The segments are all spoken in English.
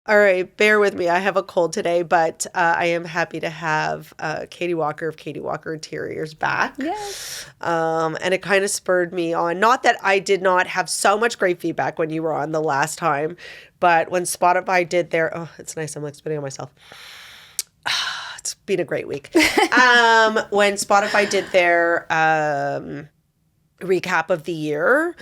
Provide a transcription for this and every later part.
All right, bear with me. I have a cold today, but I am happy to have Katie Walker of Katie Walker Interiors back. Yes. And it kind of spurred me on. Not that I did not have so much great feedback when you were on the last time, but when Spotify did their, oh, it's nice. I'm like spitting on myself. It's been a great week. When Spotify did their recap of the year,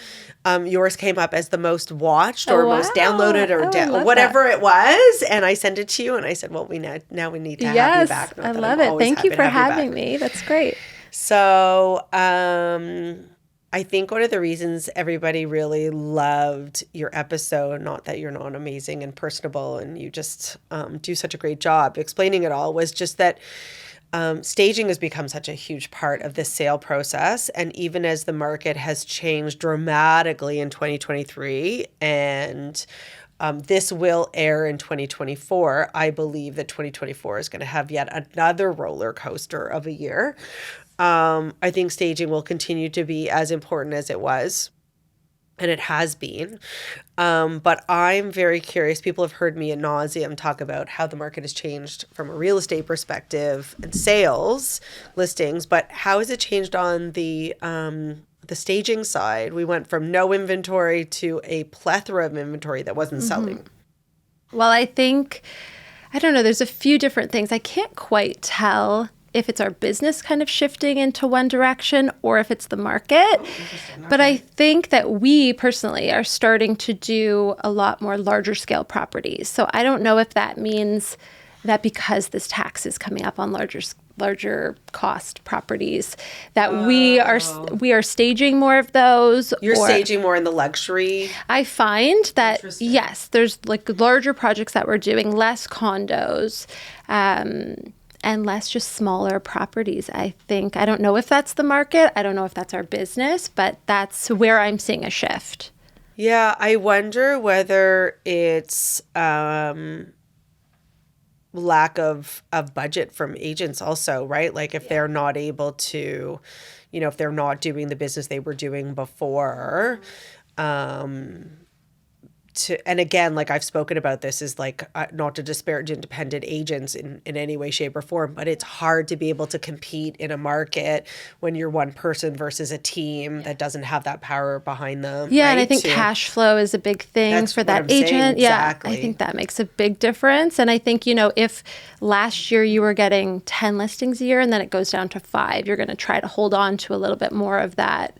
yours came up as the most watched or most downloaded or whatever it was, and I sent it to you and I said, well, now we need to have you back. I love it. Thank you for having me. That's great. So I think one of the reasons everybody really loved your episode, not that you're not amazing and personable and you just do such a great job explaining it all, was just that staging has become such a huge part of this sale process. And even as the market has changed dramatically in 2023 and this will air in 2024, I believe that 2024 is going to have yet another roller coaster of a year. I think staging will continue to be as important as it was. And it has been. But I'm very curious. People have heard me ad nauseum talk about how the market has changed from a real estate perspective and sales listings. But how has it changed on the staging side? We went from no inventory to a plethora of inventory that wasn't selling. Well, I don't know, there's a few different things. I can't quite tell if it's our business kind of shifting into one direction or if it's the market. But I think that we personally are starting to do a lot more larger scale properties. So I don't know if that means that because this tax is coming up on larger cost properties, that we are staging more of those. You're staging more in the luxury. I find that, yes, there's like larger projects that we're doing, less condos, and less just smaller properties, I think. I don't know if that's the market. I don't know if that's our business, but that's where I'm seeing a shift. Yeah, I wonder whether it's lack of budget from agents also, right? Like if they're not able to, if they're not doing the business they were doing before, and again, like I've spoken about this, is like not to disparage independent agents in any way, shape, or form, but it's hard to be able to compete in a market when you're one person versus a team that doesn't have that power behind them. Yeah, right? And I think cash flow is a big thing for that agent. Exactly. Yeah, I think that makes a big difference. And I think, if last year you were getting 10 listings a year and then it goes down to 5, you're going to try to hold on to a little bit more of that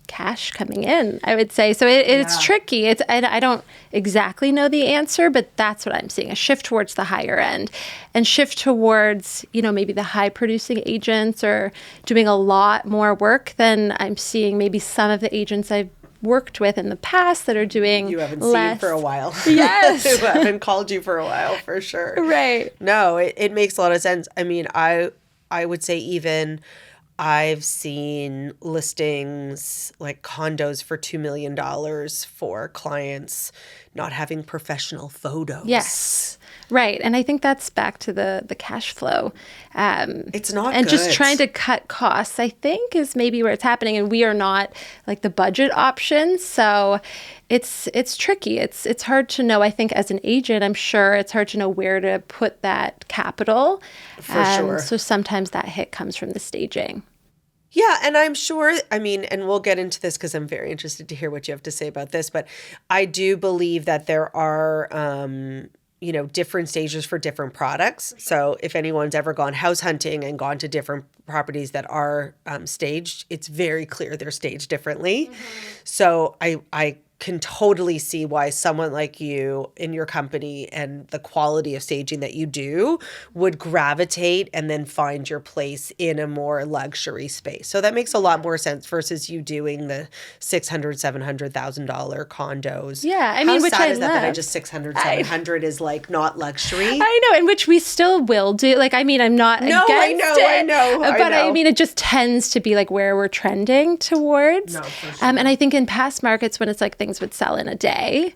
cash coming in, I would say. So it's tricky. I don't exactly know the answer, but that's what I'm seeing, a shift towards the higher end and shift towards, maybe the high producing agents are doing a lot more work than I'm seeing maybe some of the agents I've worked with in the past that are doing you haven't less. Seen for a while. Yes. Who haven't called you for a while, for sure. Right. No, it makes a lot of sense. I mean, I would say even I've seen listings like condos for $2 million for clients not having professional photos. Yes. Right. And I think that's back to the cash flow. It's not and good. Just trying to cut costs, I think, is maybe where it's happening. And we are not like the budget option. So it's tricky. It's hard to know. I think as an agent, I'm sure it's hard to know where to put that capital. For sure. So sometimes that hit comes from the staging. Yeah, and I'm sure, and we'll get into this because I'm very interested to hear what you have to say about this, but I do believe that there are, different stages for different products. So if anyone's ever gone house hunting and gone to different properties that are staged, it's very clear they're staged differently. Mm-hmm. So I can totally see why someone like you in your company and the quality of staging that you do would gravitate and then find your place in a more luxury space. So that makes a lot more sense versus you doing the $600,000-$700,000 condos. Yeah, I mean, which I love. That I just $600,000-$700 is like not luxury. I know, and which we still will do. Like, I mean, I'm not against it. I know. But I mean, it just tends to be like where we're trending towards. No, for sure. And I think in past markets when it's like things would sell in a day,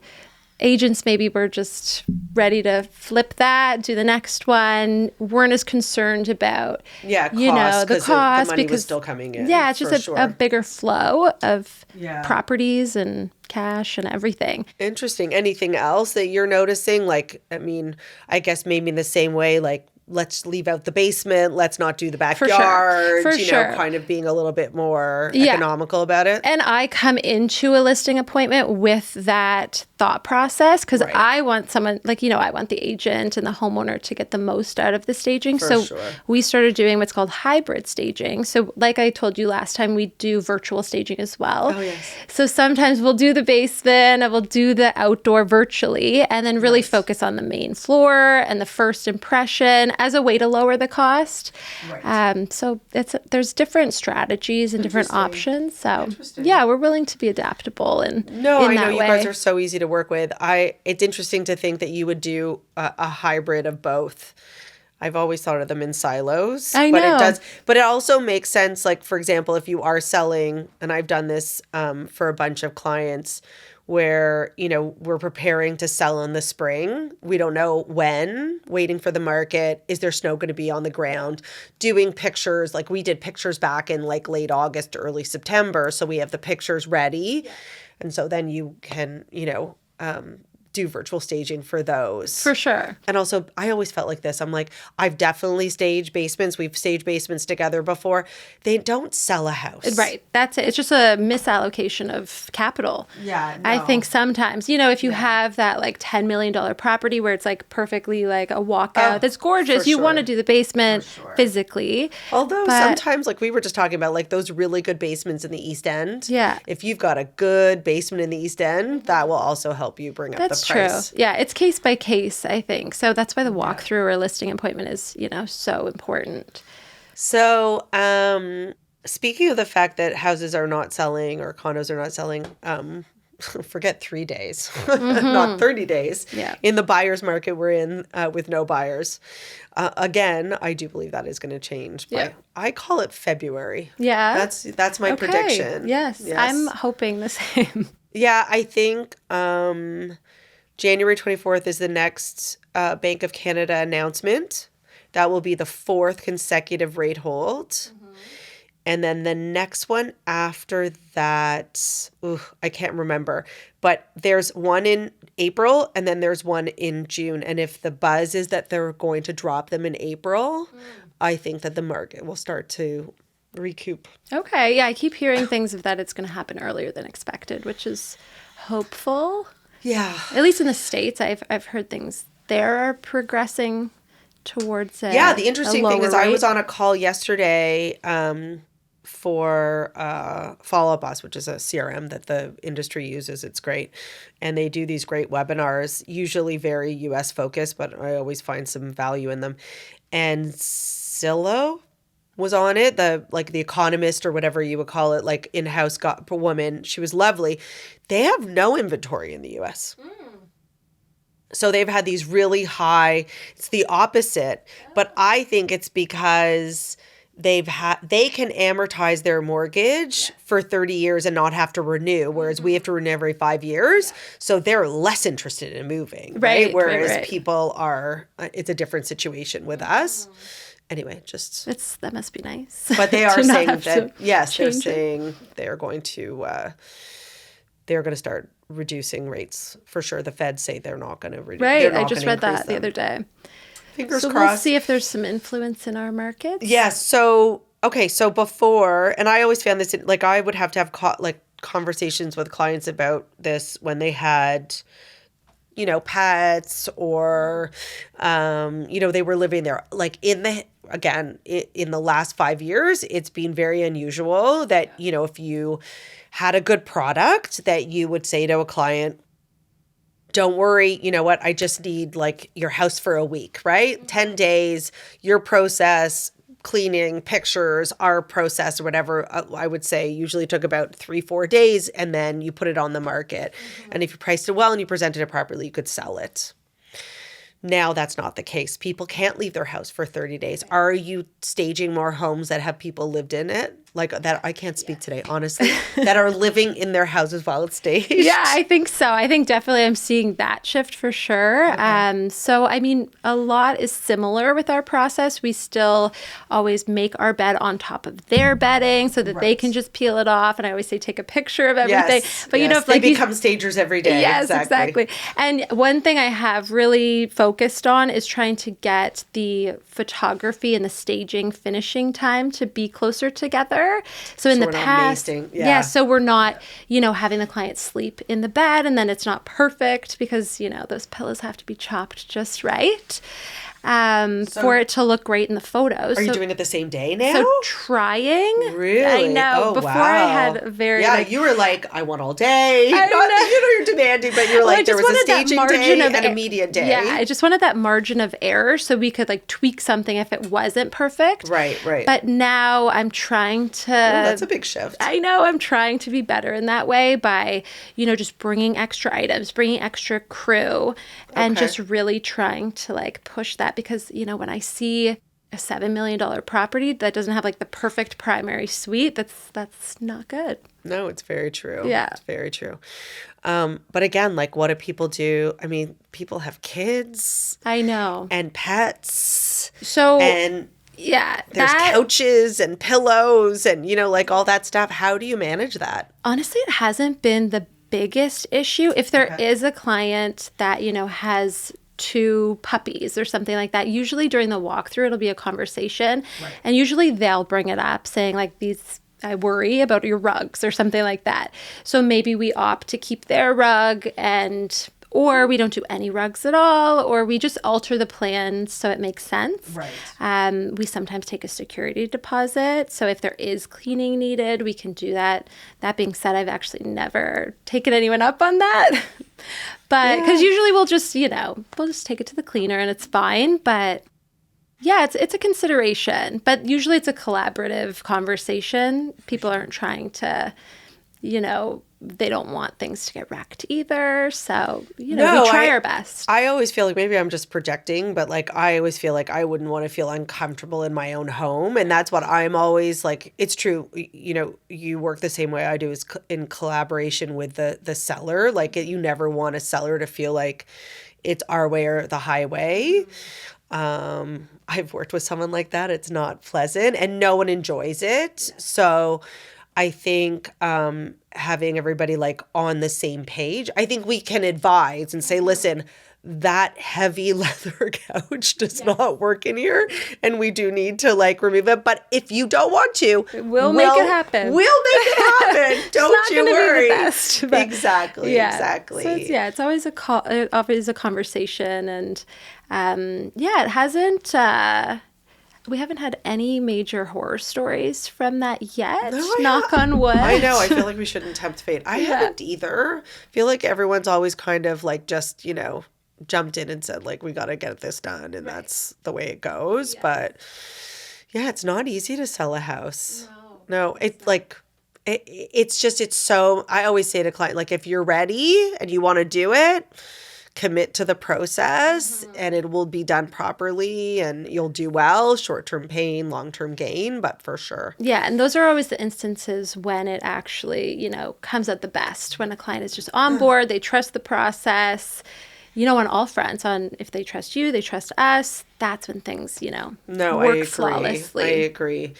agents maybe were just ready to flip that, do the next one, weren't as concerned about, the cost, the money was still coming in. Yeah, it's just a bigger flow of properties and cash and everything. Interesting. Anything else that you're noticing? Like, I mean, I guess maybe in the same way, like, let's leave out the basement. Let's not do the backyard. For sure. Kind of being a little bit more economical about it. And I come into a listing appointment with that thought process because I want someone, I want the agent and the homeowner to get the most out of the staging. We started doing what's called hybrid staging. So like I told you last time, we do virtual staging as well. Oh, yes. So sometimes we'll do the basement and we'll do the outdoor virtually and then really focus on the main floor and the first impression as a way to lower the cost. Right. So there's different strategies and different options. So we're willing to be adaptable and I know you guys are so easy to work with. It's interesting to think that you would do a hybrid of both. I've always thought of them in silos. I know. But it also makes sense. Like, for example, if you are selling, and I've done this for a bunch of clients where, we're preparing to sell in the spring. We don't know when, waiting for the market. Is there snow going to be on the ground? Doing pictures, like we did pictures back in like late August, early September. So we have the pictures ready. Yeah. And so then you can, do virtual staging for those. For sure. And also, I always felt like this. I'm like, I've definitely staged basements. We've staged basements together before. They don't sell a house. Right. That's it. It's just a misallocation of capital. Yeah. No. I think sometimes, if you have that like $10 million property where it's like perfectly like a walkout that's gorgeous, you want to do the basement physically. Although sometimes, like we were just talking about, like those really good basements in the East End. Yeah. If you've got a good basement in the East End, that will also help you bring up the price. True. Yeah, it's case by case, I think. So that's why the walkthrough or listing appointment is, so important. So, speaking of the fact that houses are not selling or condos are not selling, forget 3 days, not 30 days. Yeah. In the buyer's market we're in with no buyers. Again, I do believe that is going to change. But I call it February. Yeah. That's my prediction. Yes. I'm hoping the same. Yeah, I think January 24th is the next Bank of Canada announcement. That will be the 4th consecutive rate hold. Mm-hmm. And then the next one after that, I can't remember. But there's one in April and then there's one in June. And if the buzz is that they're going to drop them in April, I think that the market will start to recoup. Okay. Yeah, I keep hearing things of that it's going to happen earlier than expected, which is hopeful. Yeah. At least in the States, I've heard things there are progressing towards a Yeah, the interesting thing is rate. I was on a call yesterday for Follow Up Us, which is a CRM that the industry uses. It's great. And they do these great webinars, usually very US focused, but I always find some value in them. And Zillow was on it, the economist or whatever you would call it, like in-house woman. She was lovely. They have no inventory in the US. So they've had these really high, it's the opposite, but I think it's because they can amortize their mortgage for 30 years and not have to renew, whereas we have to renew every 5 years. So they're less interested in moving, right? Whereas people are, it's a different situation with us. Anyway, that must be nice. But they are saying that, yes, they're saying they're going to start reducing rates for sure. The Fed say they're not going to reduce. Right, I just read that the other day. Fingers crossed. We'll see if there's some influence in our markets. Yes. So before, and I always found this, like I would have to have conversations with clients about this when they had, pets or, they were living there. Like in the last 5 years, it's been very unusual that, if you had a good product that you would say to a client, don't worry, you know what, I just need like your house for a week, right? Mm-hmm. 10 days, your process, cleaning, pictures, our process or whatever, I would say usually took about 3-4 days and then you put it on the market. Mm-hmm. And if you priced it well and you presented it properly, you could sell it. Now that's not the case. People can't leave their house for 30 days. Are you staging more homes that have people lived in it? like that, I can't speak today, honestly, that are living in their houses while it's staged. Yeah, I think so. I think definitely I'm seeing that shift for sure. Okay. So, I mean, a lot is similar with our process. We still always make our bed on top of their bedding so that they can just peel it off. And I always say, take a picture of everything. Yes, But, you know, yes. if like they become stagers every day. Yes, exactly. And one thing I have really focused on is trying to get the photography and the staging finishing time to be closer together. So in the past, so we're not, you know, having the client sleep in the bed and then it's not perfect because, you know, those pillows have to be chopped just right. For it to look great in the photos. Are you doing it the same day now? So trying. Really? I know. Before I had very... Yeah, you were like, I want all day. Not that, you know, you're demanding, but you're like, there was a staging day and a media day. Yeah, I just wanted that margin of error so we could like tweak something if it wasn't perfect. Right. But now I'm trying to... that's a big shift. I know. I'm trying to be better in that way by, you know, just bringing extra items, bringing extra crew, and just really trying to like push that. Because, you know, when I see a $7 million property that doesn't have like the perfect primary suite, that's not good. No, it's very true. Yeah. It's very true. But again, like, what do people do? I mean, people have kids. I know. And pets. So... And... yeah. There's couches and pillows and, you know, like all that stuff. How do you manage that? Honestly, it hasn't been the biggest issue. If there is a client that, you know, has 2 puppies or something like that, usually during the walkthrough, it'll be a conversation. And usually they'll bring it up saying like I worry about your rugs or something like that. So maybe we opt to keep their rug or we don't do any rugs at all, or we just alter the plan so it makes sense. We sometimes take a security deposit. So if there is cleaning needed, we can do that. That being said, I've actually never taken anyone up on that. But because usually we'll just take it to the cleaner and it's fine. But yeah, it's a consideration. But usually it's a collaborative conversation. People aren't trying to, you know, they don't want things to get wrecked either. So, you know, we try our best. I always feel like maybe I'm just projecting, but like I always feel like I wouldn't want to feel uncomfortable in my own home. And that's what I'm always like. It's true. You know, you work the same way I do is in collaboration with the seller. Like you never want a seller to feel like it's our way or the highway. I've worked with someone like that. It's not pleasant and no one enjoys it. So I think having everybody like on the same page, I think we can advise and say, listen, that heavy leather couch does not work in here and we do need to like remove it. But if you don't want to, we'll make it happen. We'll make it happen. Don't you worry. Be the best, but exactly. So it's always a conversation and it hasn't we haven't had any major horror stories from that yet. Knock on wood. I know. I feel like we shouldn't tempt fate. I haven't either. I feel like everyone's always kind of like just, you know, jumped in and said like, we got to get this done. And that's the way it goes. Yeah. But yeah, it's not easy to sell a house. No, it's like, it's so, I always say to client, like if you're ready and you want to do it, commit to the process and it will be done properly and you'll do well. Short-term pain, long-term gain, but for sure. Yeah. And those are always the instances when it actually, you know, comes at the best, when a client is just on board, they trust the process, you know, on all fronts, on if they trust you, they trust us. That's when things, you know, work flawlessly. I agree.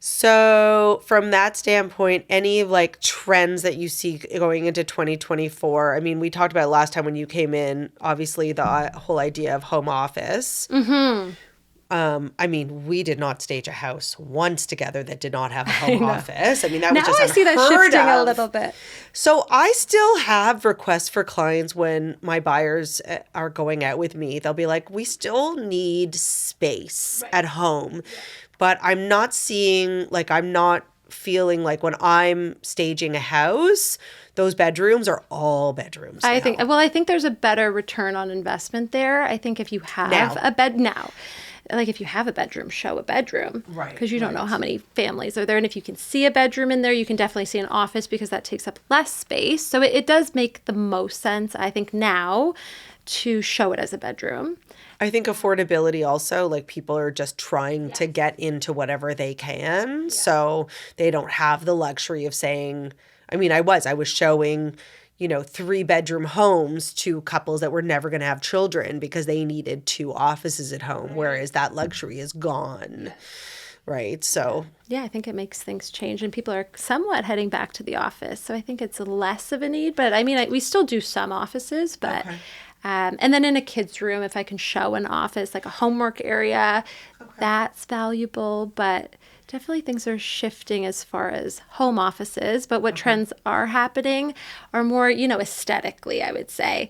So from that standpoint, any like trends that you see going into 2024? I mean, we talked about it last time when you came in, obviously the whole idea of home office. I mean, we did not stage a house once together that did not have a home office. I mean, that was just unheard of. Now I see that shifting a little bit. So I still have requests for clients when my buyers are going out with me. They'll be like, we still need space at home. Yeah. But I'm not feeling like when I'm staging a house, those bedrooms are all bedrooms. I think there's a better return on investment there. I think if you have a bed now. like if you have a bedroom, show a bedroom. Right, Because you don't know right. how many families are there. And if you can see a bedroom in there, you can definitely see an office because that takes up less space. So it does make the most sense, I think, now to show it as a bedroom. I think affordability also, like people are just trying to get into whatever they can. So they don't have the luxury of saying, I mean, I was showing, 3-bedroom homes to couples that were never going to have children because they needed 2 offices at home, whereas that luxury is gone. Right. So, Yeah, I think it makes things change, and people are somewhat heading back to the office. So I think it's less of a need. But I mean, we still do some offices, but and then in a kid's room, if I can show an office, like a homework area, that's valuable. But definitely things are shifting as far as home offices. But what trends are happening are more, aesthetically, I would say.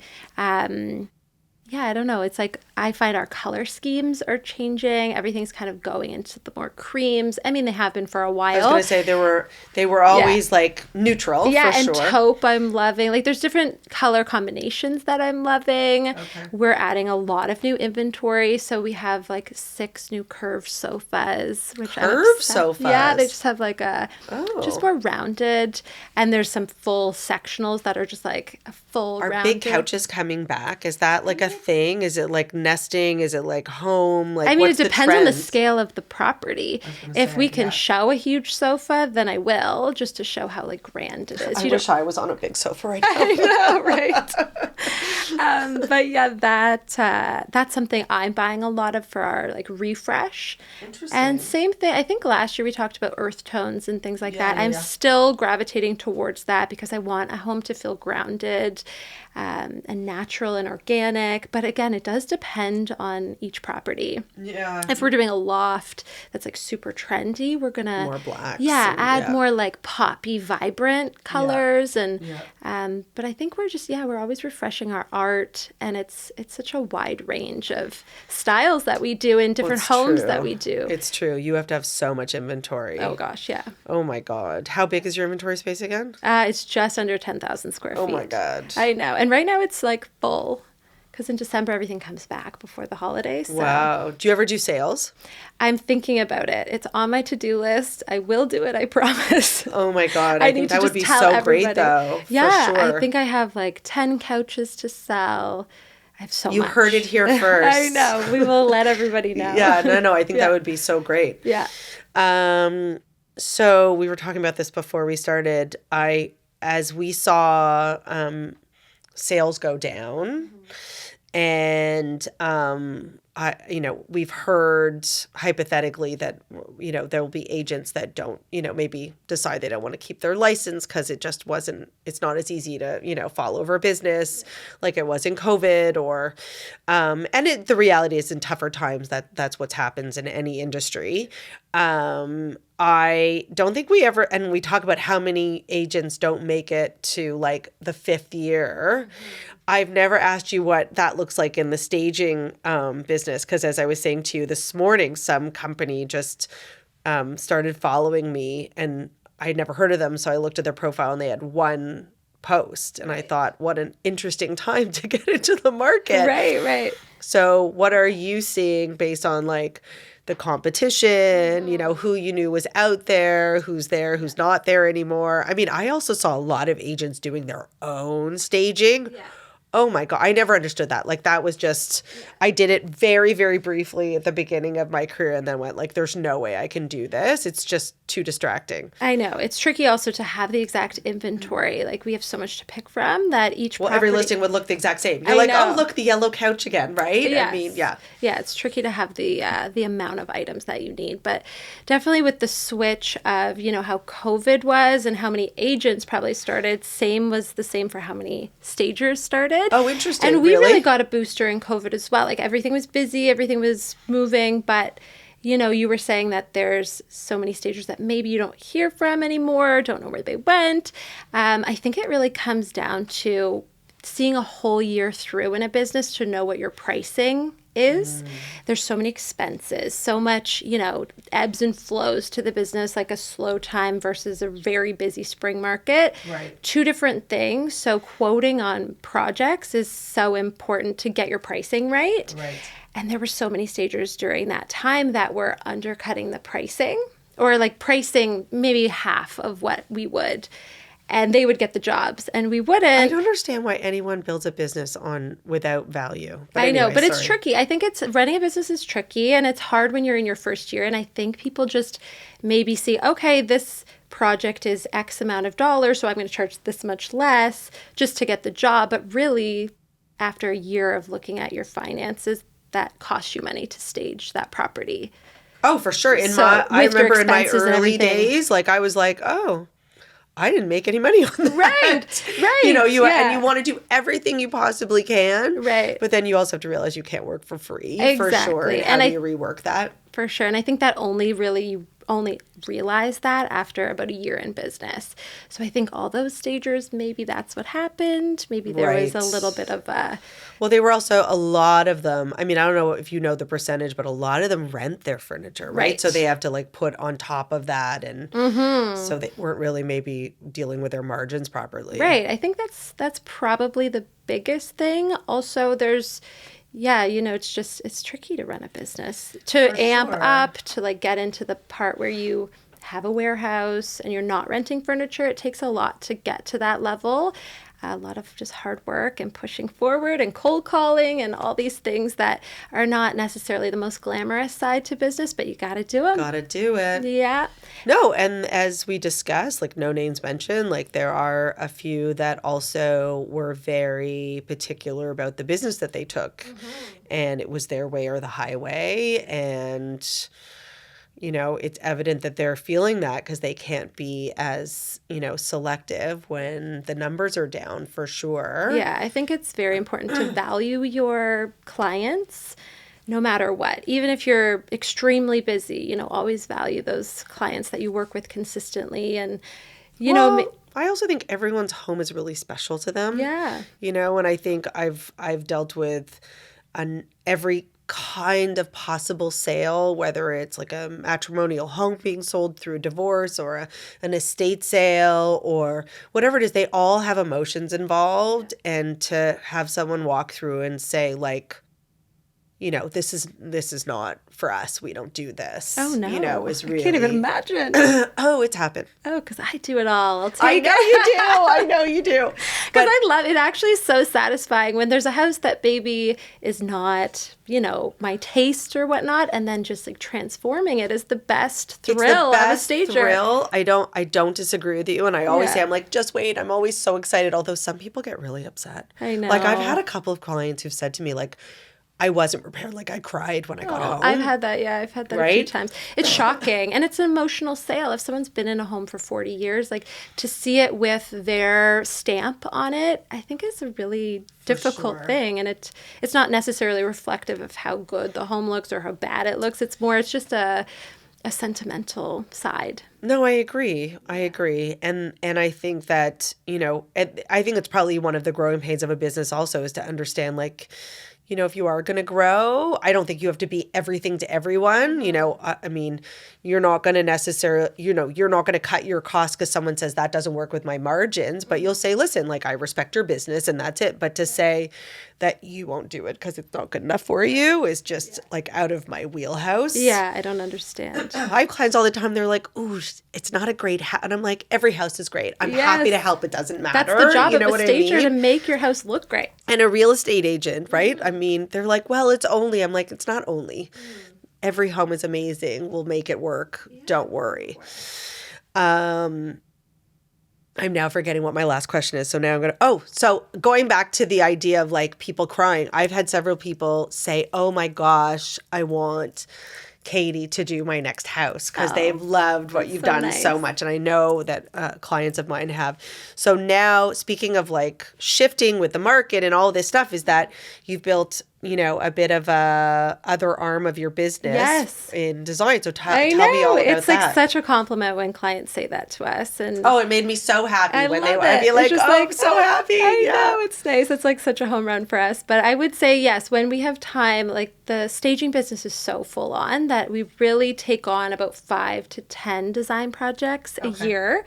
Yeah, I don't know. It's like I find our color schemes are changing. Everything's kind of going into the more creams. I mean, they have been for a while. I was going to say they were always like neutral, Yeah, for and sure. taupe I'm loving. Like there's different color combinations that I'm loving. Okay. We're adding a lot of new inventory. So we have like 6 new curved sofas. Which Curved sofas? Yeah, they just have like just Oh. more rounded. And there's some full sectionals that are just like a full Are rounded. big couches coming back? Is that like a thing? Is it like nesting? Is it like home? Like, I mean, it what's the depends on the trend? scale of the property. If we can show a huge sofa, then I will, just to show how like grand it is. I wish I was on a big sofa right now. I know, right? But yeah, that's something I'm buying a lot of for our like refresh. Interesting. And same thing. I think last year we talked about earth tones and things like that. yeah, I'm yeah. still gravitating towards that because I want a home to feel grounded and natural and organic. But again, it does depend on each property. Yeah. If we're doing a loft that's like super trendy, we're gonna More blacks yeah, and- add yeah. more like poppy, vibrant colors, and Yeah. but I think we're always refreshing our art, and it's such a wide range of styles that we do in different It's homes true. that we do. It's true. You have to have so much inventory. Oh gosh, yeah. Oh my God. How big is your inventory space again? It's just under 10,000 square feet. Oh my God. I know, and right now it's like full. Because in December, everything comes back before the holidays. So Wow. Do you ever do sales? I'm thinking about it. It's on my to-do list. I will do it, I promise. Oh my God. I I need think to that would just be tell so great everybody. though. Yeah, For sure. I think I have like 10 couches to sell. I have so You much. heard it here first. I know. We will let everybody know. Yeah, no. I think Yeah. that would be so great. Yeah. So we were talking about this before we started. As we saw sales go down, and we've heard hypothetically that there will be agents that don't maybe decide they don't want to keep their license because it's not as easy to fall over a business like it was in COVID, or the reality is in tougher times that's what happens in any industry. I don't think we ever, and we talk about how many agents don't make it to like the 5th year. I've never asked you what that looks like in the staging business, because as I was saying to you this morning, some company just started following me, and I had never heard of them. So I looked at their profile and they had 1 post, and I thought, what an interesting time to get into the market. Right. So what are you seeing based on like the competition, who you knew was out there, who's not there anymore? I mean, I also saw a lot of agents doing their own staging. Yeah. Oh my God. I never understood that. Like that was just, I did it very, very briefly at the beginning of my career and then went like, there's no way I can do this. It's just too distracting. I know. It's tricky also to have the exact inventory. Like we have so much to pick from that each Well, property... every listing would look the exact same. You're I like, know. oh, look, the yellow couch again, right? Yes. I mean, yeah. Yeah, it's tricky to have the amount of items that you need. But definitely with the switch of, how COVID was and how many agents probably started, was the same for how many stagers started. Oh, interesting. And we Really? really got a boost during COVID as well. Like everything was busy, everything was moving, but you were saying that there's so many stagers that maybe you don't hear from anymore, don't know where they went. I think it really comes down to seeing a whole year through in a business to know what your pricing is. There's so many expenses, so much, ebbs and flows to the business, like a slow time versus a very busy spring market. Right. 2 different things. So quoting on projects is so important to get your pricing right. Right. And there were so many stagers during that time that were undercutting the pricing, or like pricing maybe half of what we would. And they would get the jobs and we wouldn't. I don't understand why anyone builds a business on without value. But I know, anyway, but it's sorry. tricky. I think it's running a business is tricky, and it's hard when you're in your first year. And I think people just maybe see, okay, this project is X amount of dollars, so I'm going to charge this much less just to get the job. But really, after a year of looking at your finances, that costs you money to stage that property. Oh, for sure. I remember in my early days, like I was like, oh, I didn't make any money on that. Right. You know, yeah. and you want to do everything you possibly can. Right. But then you also have to realize you can't work for free. Exactly. For sure. And how do you rework that? For sure. And I think that you only realize that after about a year in business. So I think all those stagers, maybe that's what happened. Maybe there was a little bit of a... Well, they were also, a lot of them, I mean, I don't know if you know the percentage, but a lot of them rent their furniture, right? So they have to like put on top of that. And so they weren't really maybe dealing with their margins properly. Right. I think that's probably the biggest thing. Also, there's... Yeah, you know, it's tricky to run a business, to amp up, to like get into the part where you have a warehouse and you're not renting furniture. It takes a lot to get to that level. A lot of just hard work and pushing forward and cold calling and all these things that are not necessarily the most glamorous side to business, but you got to do them. Got to do it. Yeah. No, and as we discussed, like no names mentioned, like there are a few that also were very particular about the business that they took. And it was their way or the highway. And, you know, it's evident that they're feeling that because they can't be as, you know, selective when the numbers are down, for sure. Yeah, I think it's very important to value your clients no matter what. Even if you're extremely busy, you know, always value those clients that you work with consistently. And, you know... I also think everyone's home is really special to them. Yeah. You know, and I think I've dealt with every kind of possible sale, whether it's like a matrimonial home being sold through divorce or an estate sale or whatever it is. They all have emotions involved. And to have someone walk through and say like, you know, this is not for us. We don't do this. Oh, no. You know, is really... I can't even imagine. Oh, it's happened. Oh, because I do it all. I know you do. I know you do. Because I love it. Actually is so satisfying when there's a house that maybe is not, you know, my taste or whatnot, and then just like transforming it is the best thrill of a stager. Thrill. I don't disagree with you. And I always say, I'm like, just wait. I'm always so excited. Although some people get really upset. I know. Like I've had a couple of clients who've said to me like, I wasn't prepared. Like I cried when I got home. I've had that. Yeah, I've had that a few times. It's shocking. And it's an emotional sale. If someone's been in a home for 40 years, like to see it with their stamp on it, I think is a really difficult thing. And it's not necessarily reflective of how good the home looks or how bad it looks. It's just a sentimental side. No, I agree. And I think that, you know, I think it's probably one of the growing pains of a business also is to understand like, you know, if you are going to grow, I don't think you have to be everything to everyone. You know, I mean, you're not going to necessarily, you know, you're not going to cut your costs because someone says that doesn't work with my margins, but you'll say, listen, like I respect your business and that's it. But to say that you won't do it because it's not good enough for you is just like out of my wheelhouse. Yeah, I don't understand. I have clients all the time. They're like, ooh, it's not a great house. And I'm like, every house is great. I'm happy to help. It doesn't matter. That's the job you know of a stager, to make your house look great. And a real estate agent, right? I mean, they're like, well, it's only. I'm like, it's not only. Every home is amazing. We'll make it work. Yeah. Don't worry. I'm now forgetting what my last question is. So now I'm going to, so going back to the idea of like people crying, I've had several people say, oh my gosh, I want Katie to do my next house because they've loved what you've done so much. And I know that clients of mine have. So now speaking of like shifting with the market and all this stuff is that you've built, you know, a bit of a other arm of your business in design. So tell me all about it's like such a compliment when clients say that to us. And it made me so happy I'd be like, I'm so happy. I know, it's nice. It's like such a home run for us. But I would say, yes, when we have time, like the staging business is so full on that we really take on about 5 to 10 design projects a year.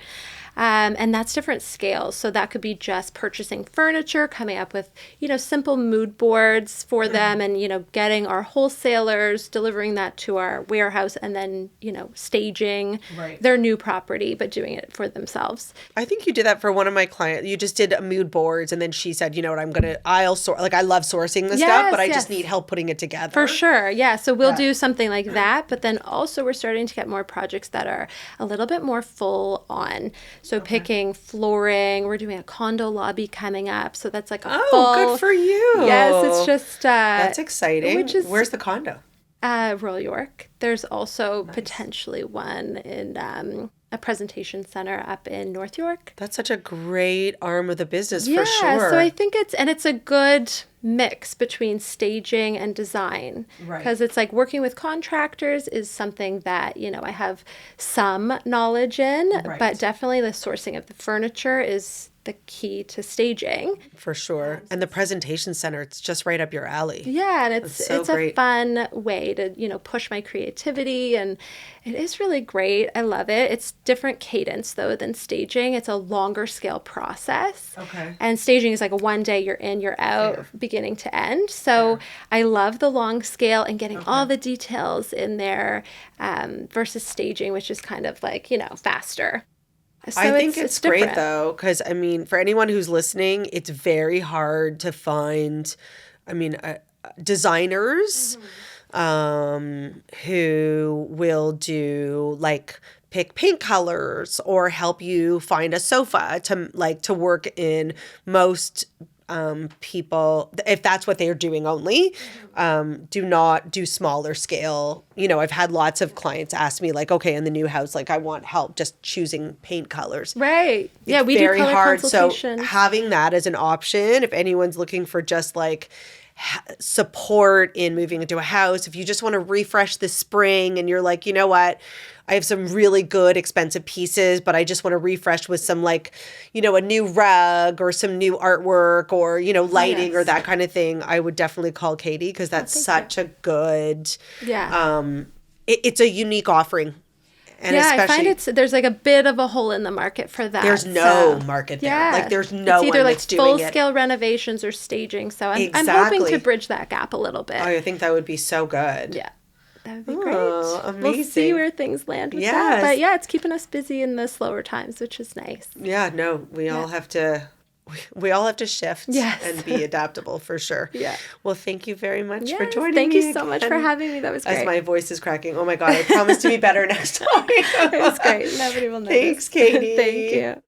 And that's different scales. So that could be just purchasing furniture, coming up with, simple mood boards for them and, getting our wholesalers, delivering that to our warehouse and then, staging their new property, but doing it for themselves. I think you did that for one of my clients. You just did mood boards and then she said, you know what, I'll sort, like I love sourcing the stuff, but I just need help putting it together. For sure. Yeah. So we'll do something like that. But then also we're starting to get more projects that are a little bit more full on. So picking flooring, we're doing a condo lobby coming up. So that's like a full. Good for you. Yes. It's just. That's exciting. Where's the condo? Royal York. There's also potentially one in a presentation center up in North York. That's such a great arm of the business for sure. Yeah, so I think it's a good mix between staging and design. Right. Because it's like working with contractors is something that, I have some knowledge in, but definitely the sourcing of the furniture is the key to staging. For sure. And the presentation center, it's just right up your alley. Yeah, and it's a fun way to, push my creativity, and it is really great. I love it. It's different cadence though than staging. It's a longer scale process. Okay. And staging is like a one day, you're in, you're out, beginning to end. So I love the long scale and getting all the details in there versus staging, which is kind of like, faster. So I think it's great though, because for anyone who's listening, it's very hard to find, designers who will do like pick paint colors or help you find a sofa to work in. Most people, if that's what they're doing only, do not do smaller scale. I've had lots of clients ask me like, okay, in the new house, like I want help just choosing paint colors. Right. Yeah, we do color hard. consultations. So having that as an option, if anyone's looking for just like support in moving into a house, if you just want to refresh the spring and you're like, you know what, I have some really good expensive pieces, but I just want to refresh with some like, a new rug or some new artwork or, lighting or that kind of thing, I would definitely call Katie because that's such a good, it's a unique offering. And I find there's like a bit of a hole in the market for that. There's no market there. Yeah. Like there's no one that's doing it. It's either like full-scale renovations or staging. So I'm hoping to bridge that gap a little bit. Oh, I think that would be so good. Yeah. That would be great. Amazing. We'll see where things land with that. But it's keeping us busy in the slower times, which is nice. Yeah, no, we all have to shift and be adaptable for sure. Yeah. Well, thank you very much for joining me. Thank you so much for having me. That was great. As my voice is cracking. Oh my God, I promise to be better next time. It was great. Nobody will know. Thanks, Katie. Thank you.